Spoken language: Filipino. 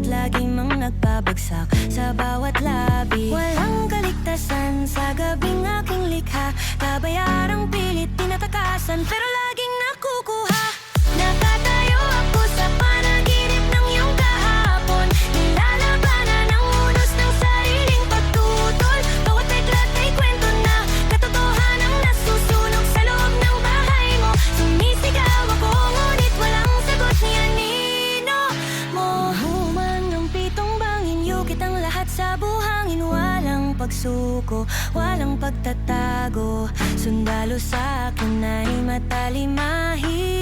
laging mang nagbabagsak sa bawat labi. Walang kaligtasan sa gabing aking likha, kabayarang pilit tinatakasan pero laging nakukuha. Nakatayo ako sa panaginip ng iyong kahapon, nilalabanan ang unos ng sariling pagtutol. Bawat peklat ay kwento na katotohanang nasusunog sa loob ng bahay mo. Sumisigaw ako ngunit walang sagot ni anino mo. Human ng pitong bangin, yukit ang lahat sa buhangin. Walang pagsuko, walang pagtatago, sundalo sa akin ay matalimahi.